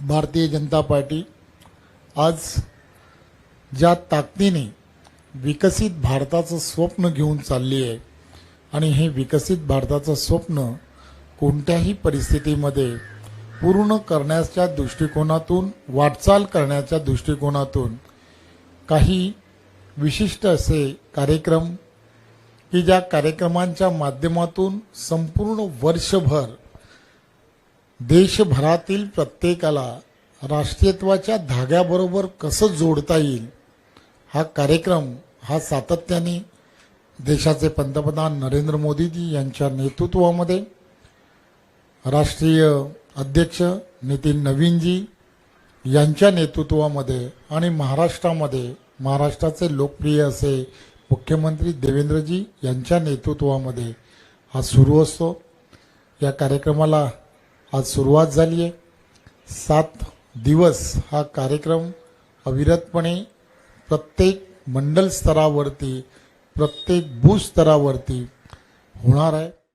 Bharatiya Janata party आज ज्या ताकदीने विकसित भारताचं स्वप्न घेऊन चालली आहे आणि हे विकसित भारताचं स्वप्न कोणत्याही परिस्थितीमध्ये पूर्ण करण्याच्या दृष्टिकोनातून वाटचाल करण्याच्या दृष्टिकोनातून काही विशिष्ट असे कार्यक्रम की ज्या कार्यक्रमांच्या माध्यमातून संपूर्ण वर्षभर देशभरातील प्रत्येकाला राष्ट्रीयत्वाच्या धाग्याबरोबर कसं जोडता येईल हा कार्यक्रम हा सातत्याने देशाचे पंतप्रधान नरेंद्र मोदीजी यांच्या नेतृत्वामध्ये राष्ट्रीय अध्यक्ष नितीन नवीनजी यांच्या नेतृत्वामध्ये आणि महाराष्ट्राचे लोकप्रिय असे मुख्यमंत्री देवेंद्रजी यांच्या नेतृत्वामध्ये हा सुरू असतो। या कार्यक्रमाला आज सुरुवात झाली आहे। 7 दिवस हा कार्यक्रम अविरतपणे प्रत्येक मंडल स्तरावरती प्रत्येक बूथ स्तरावरती होणार आहे।